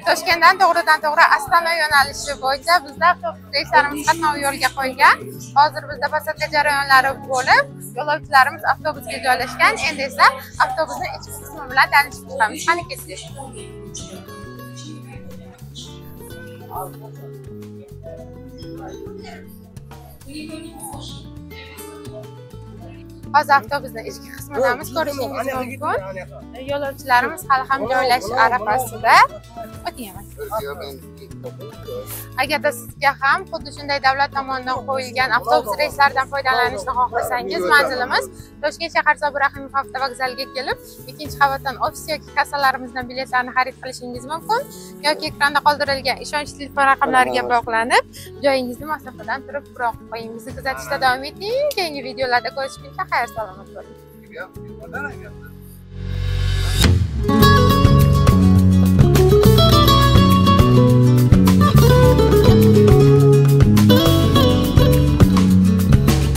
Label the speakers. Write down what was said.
Speaker 1: Toshkentdan to'g'ridan-to'g'ri Astana yo'nalishi bo'yicha bizda avtobus reyslarimiz qatnovi yo'lga qo'yilgan. Hozir bizda posадка jarayonlari bo'lib, yo'lovchilarimiz avtobusga joylashgan. Endi esa avtobusning ichki qismi bilan tanishib chiqamiz. Qani ketdik. Hozir avtobusning ichki qismidamiz, ko'rishingiz mumkin. Yo'lovchilarimiz hali ham joylashish arafasida. O'taymiz. Agarda sizga ham xuddi shunday davlat tomonidan qo'yilgan avtobus reyslaridan foydalanishni xohlasangiz, manzilimiz Toshkent shahar Zobir Rahimov avtovokzaliga kelib, 2-qavatdan ofis yoki kassalarimizdan biletlarni xarid qilishingiz mumkin yoki ekranda qoldirilgan ishonchli telefon raqamlariga bog'lanib, joyingizni masofadan turib biroq qo'ying. Bizni kuzatishda davom eting. Keyingi videolarda ko'rishguncha xayr salomat bo'ling.